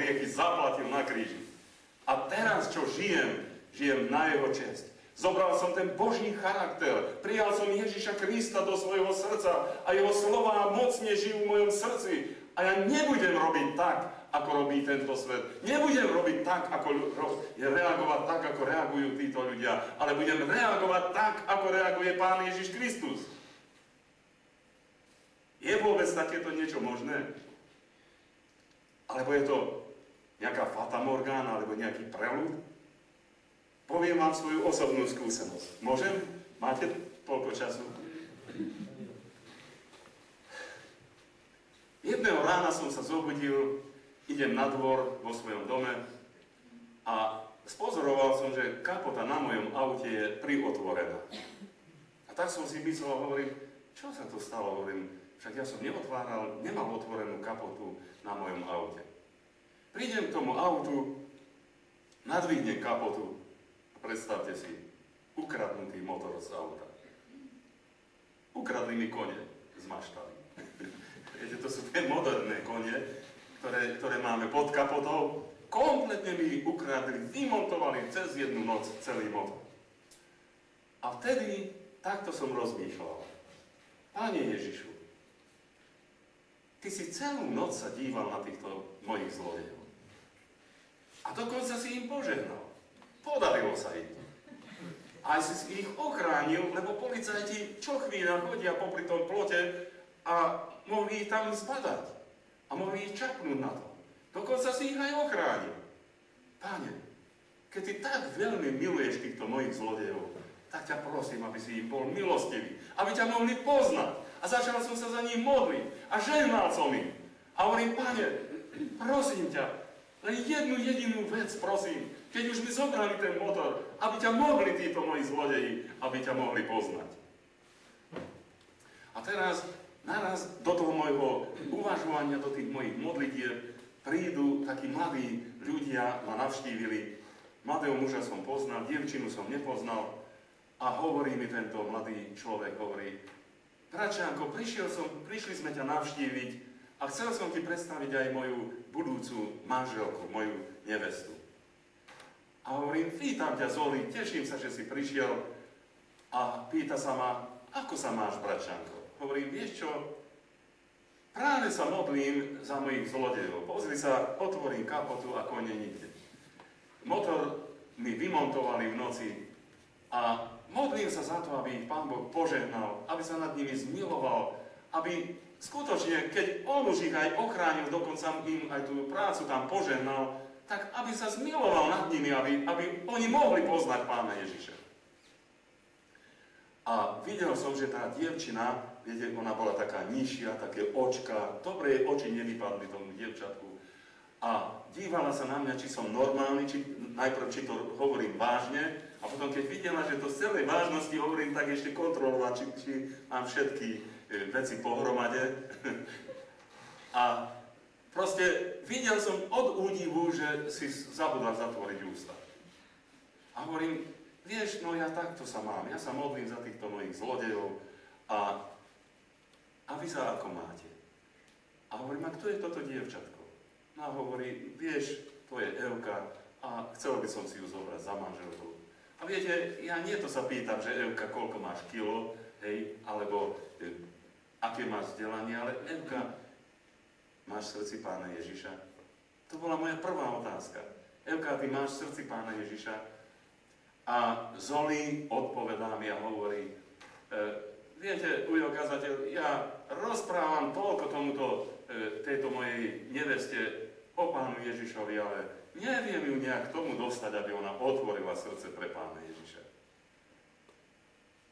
hriechy zaplatil na kríži. A teraz, čo žijem na jeho česť. Zobral som ten Boží charakter, prijal som Ježiša Krista do svojho srdca a jeho slová mocne žijú v mojom srdci. A ja nebudem robiť tak, ako robí tento svet. Nebudem robiť tak, reagovať tak, ako reagujú títo ľudia, ale budem reagovať tak, ako reaguje Pán Ježiš Kristus. Je vôbec takéto niečo možné? Alebo je to nejaká fata morgána, alebo nejaký preľud? Poviem vám svoju osobnú skúsenosť. Môžem? Máte toľko času? Jedného rána som sa zobudil, idem na dvor vo svojom dome a spozoroval som, že kapota na mojom aute je priotvorená. A tak som si myslel, hovorím, čo sa to stalo? Hovorím, však ja som nemal otvorenú kapotu na mojom aute. Prídem k tomu autu, nadvihnem kapotu, predstavte si, ukradnutý motor z auta. Ukradli mi kone z maštali. Viete, to sú tie moderné kone, ktoré máme pod kapotou. Kompletne mi ich ukradli, vymontovali cez jednu noc celý motor. A vtedy takto som rozmýšľal. Páne Ježišu, Ty si celú noc sa díval na týchto mojich zlodejov. A dokonca si im požehnal. Podarilo sa im. Aj si ich ochránil, lebo policajti čo chvíľa chodia popri tom plote a mohli ich tam zbadať. A mohli ich čapnúť na to. Dokonca si ich aj ochránil. Páne, keď Ty tak veľmi miluješ týchto mojich zlodejov, tak ťa prosím, aby si im bol milostivý. Aby ťa mohli poznať. A začal som sa za ním modliť. A žehnal som im. A hovorím, Pane, prosím ťa, len jednu jedinú vec, prosím, keď už mi zobrali ten motor, aby ťa mohli títo moji zlodeji, aby ťa mohli poznať. A teraz, naraz do toho môjho uvažovania, do tých mojich modlitieb, prídu takí mladí ľudia, ma navštívili. Mladého muža som poznal, dievčinu som nepoznal a hovorí mi tento mladý človek, hovorí, Bračánko, prišli sme ťa navštíviť, a chcel som ti predstaviť aj moju budúcu manželku, moju nevestu. A hovorím, vítam ťa, Zoli, teším sa, že si prišiel. A pýta sa ma, ako sa máš, bračanko? Hovorím, vieš čo, práve sa modlím za mojich zlodejov. Pozri sa, otvorím kapotu a kone nikde. Motor mi vymontovali v noci a modlím sa za to, aby ich Pán Boh požehnal, aby sa nad nimi zmiloval, aby skutočne, keď on už ich aj ochránil, dokonca im aj tú prácu tam požehnal, tak aby sa zmiloval nad nimi, aby oni mohli poznať Pána Ježiša. A videl som, že tá dievčina, viete, ona bola taká nižšia, také očka, dobre jej oči nevypadli tomu dievčatku. A dívala sa na mňa, či som normálny, najprv či to hovorím vážne, a potom keď videla, že to z celej vážnosti hovorím, tak ešte kontrolovať, či mám všetky veci pohromade. A proste videl som od údivu, že si zabudla zatvoriť ústa. A hovorím, vieš, no ja takto sa mám, ja sa modlím za týchto mojich zlodejov a vy sa ako máte? A hovorím, a kto je toto dievčatko? No a hovorí, vieš, to je Evka a chcel by som si ju zobrať za manželku. A viete, ja nie to sa pýtam, že Evka, koľko máš kilo, hej, alebo aké máš vzdelanie, ale Evka, máš v srdci Pána Ježiša? To bola moja prvá otázka. Evka, ty máš v srdci Pána Ježiša? A Zoli odpovedá mi a hovorí, viete, ujo kazateľ, ja rozprávam toľko tejto mojej neveste o Pánu Ježišovi, ale neviem ju nejak k tomu dostať, aby ona otvorila srdce pre Pána Ježiša.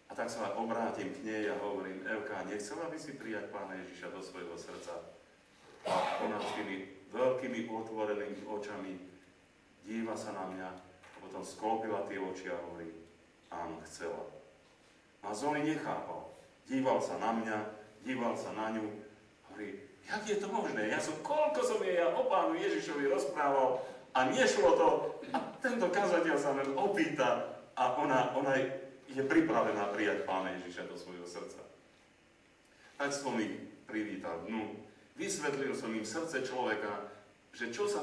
A tak sa obrátim k nej a hovorím, Evka, nechcela by si prijať Pána Ježiša do svojho srdca? A ona s tými veľkými otvorenými očami díva sa na mňa a potom sklopila tie oči a hovorí, áno, chcela. A Zoli nechápal. Díval sa na mňa, díval sa na ňu, hovorí, jak je to možné? Koľko som jej ja o Pánu Ježišovi rozprával a nešlo to. A tento kazateľ sa len opýta a ona je pripravená prijať Pána Ježiša do svojho srdca. Tak som ich privítal dnu. Vysvetlil som im srdce človeka, že čo sa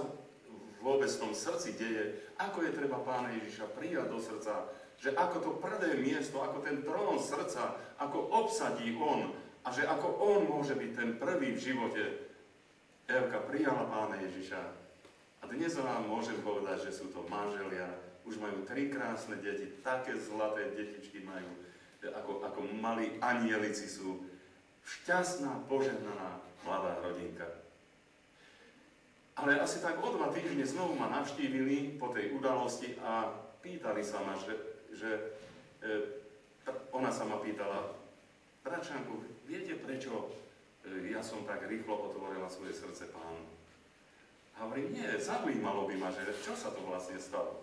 vôbec v tom srdci deje, ako je treba Pána Ježiša prijať do srdca, že ako to prvé miesto, ako ten trón srdca, ako obsadí on a že ako on môže byť ten prvý v živote. Evka prijala Pána Ježiša a dnes vám môžem povedať, že sú to manželia, už majú 3 krásne deti, také zlaté detičky majú, ako malí anielici sú. Šťastná, požehnaná mladá rodinka. Ale asi tak o 2 týždne znovu ma navštívili po tej udalosti a pýtali sa ma, ona sa ma pýtala, bračanku, viete prečo ja som tak rýchlo otvorila svoje srdce Pánu? A hovorím, nie, zaujímalo by ma, že čo sa to vlastne stalo?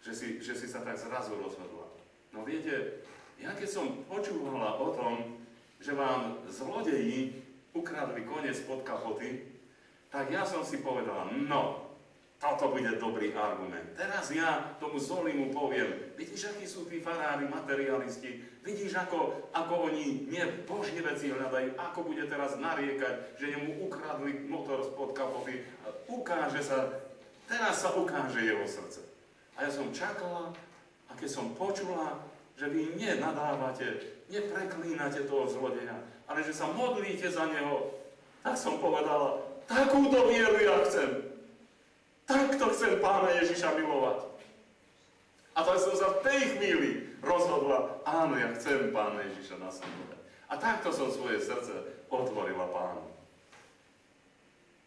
Že si sa tak zrazu rozhodla. No viete, ja keď som počúvala o tom, že vám zlodeji ukradli koniec pod kapoty, tak ja som si povedala, no, toto bude dobrý argument. Teraz ja tomu Zolimu poviem, vidíš, akí sú tí farári, materialisti, vidíš, ako oni božie veci hľadajú, ako bude teraz nariekať, že jemu ukradli motor spod kapoty. Ukáže sa, teraz sa ukáže jeho srdce. A ja som čakala, a keď som počula, že vy nenadávate, nepreklínate toho zlodeja, ale že sa modlíte za neho, tak som povedala, takúto vieru ja chcem. Takto chcem Pána Ježiša milovať. A tak som sa v tej chvíli rozhodla, áno, ja chcem Pána Ježiša nasledovať. A takto som svoje srdce otvorila Pánu.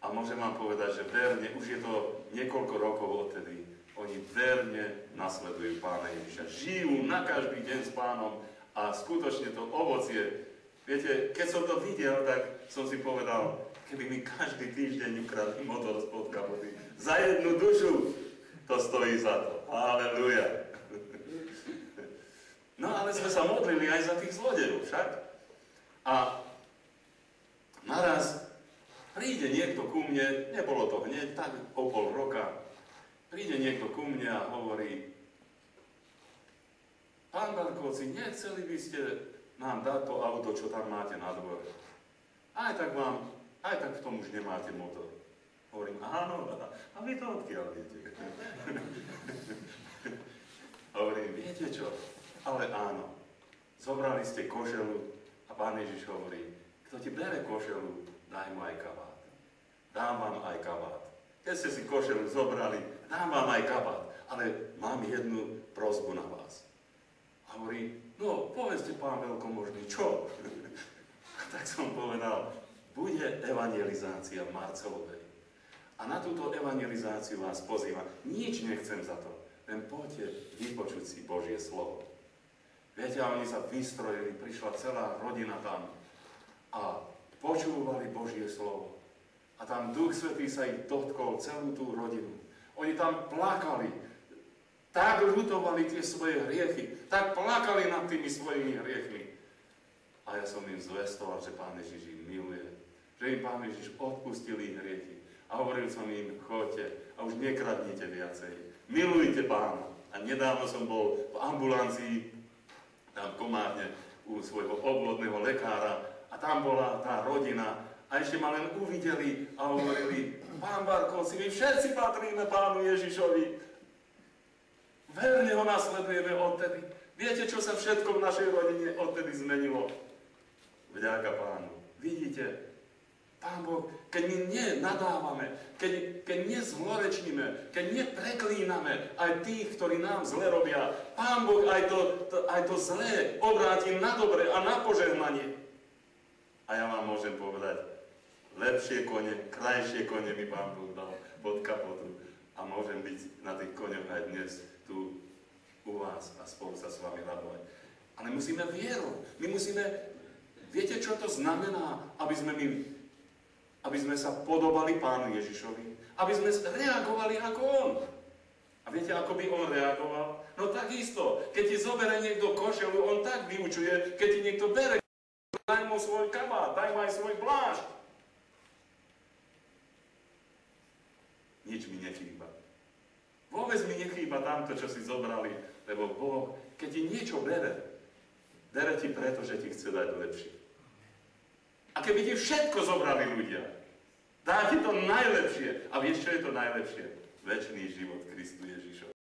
A môžem vám povedať, že verne, už je to niekoľko rokov odtedy, oni verne nasledujú Pána Ježiša. Žijú na každý deň s Pánom a skutočne to ovocie. Viete, keď som to videl, tak som si povedal, keby mi každý týždeň ukradli motor spod kapoty za jednu dušu, to stojí za to. Halelujá. No ale sme sa modlili aj za tých zlodejov však. A naraz príde niekto ku mne, nebolo to hneď, tak o pol roka, príde niekto ku mne a hovorí, pán Barkovci, nechceli by ste nám dať to auto, čo tam máte na dvore. Aj tak v tom už nemáte motor. Hovorím, áno, a vy to odkiaľ viete? Hovorím, viete čo? Ale áno, zobrali ste košelu a Pán Ježiš hovorí, kto ti bere košelu, daj mu aj kabát. Dám vám aj kabát. Keď ste si košelu zobrali, dám vám aj kabát, ale mám jednu prosbu na vás. A hovorí, no povedzte, pán veľkomožný, čo? Tak som povedal, bude evangelizácia v Marcelovej. A na túto evangelizáciu vás pozývam. Nič nechcem za to, len poďte vypočuť si Božie slovo. Viete, a oni sa vystrojili, prišla celá rodina tam a počúvali Božie slovo. A tam Duch Svätý sa ich dotkol, celú tú rodinu. Oni tam plakali, tak ľutovali tie svoje hriechy, tak plakali nad tými svojimi hriechmi. A ja som im zvestoval, že Pán Ježiš ich miluje, že im Pán Ježiš odpustil ich hriechy. A hovoril som im, choďte a už nekradnite viacej. Milujte Pána. A nedávno som bol v ambulancii, tam v Komárne, u svojho obvodného lekára a tam bola tá rodina a ešte ma len uvideli a hovorili, pán Barkovci, my všetci patríme Pánu Ježišovi. Verne ho nasledujeme odtedy. Viete, čo sa všetko v našej rodine odtedy zmenilo? Vďaka Pánu. Vidíte, Pán Boh, keď my nenadávame, keď nezlorečníme, keď nepreklíname aj tých, ktorí nám zle robia, Pán Boh aj to zlé obráti na dobre a na požehnanie. A ja vám môžem povedať, lepšie kone, krajšie kone mi Pán Boh dal pod kapotu a môžem byť na tých koňoch aj dnes tu u vás a spolu sa s vami radovať. Ale musíme vieru. My musíme, viete, čo to znamená, aby sme sa podobali Pánu Ježišovi? Aby sme reagovali ako On. A viete, ako by On reagoval? No takisto, keď ti zoberie niekto košelu, On tak vyučuje, keď ti niekto bere, daj mu svoj kabát, daj mu aj svoj plášť. Nič mi nechýba. Vôbec mi nechýba tamto, čo si zobrali, lebo Boh, keď ti niečo bere ti preto, že ti chce dať lepšie. A keby ti všetko zobrali ľudia, dá ti to najlepšie. A vieš, čo je to najlepšie? večný život Krista.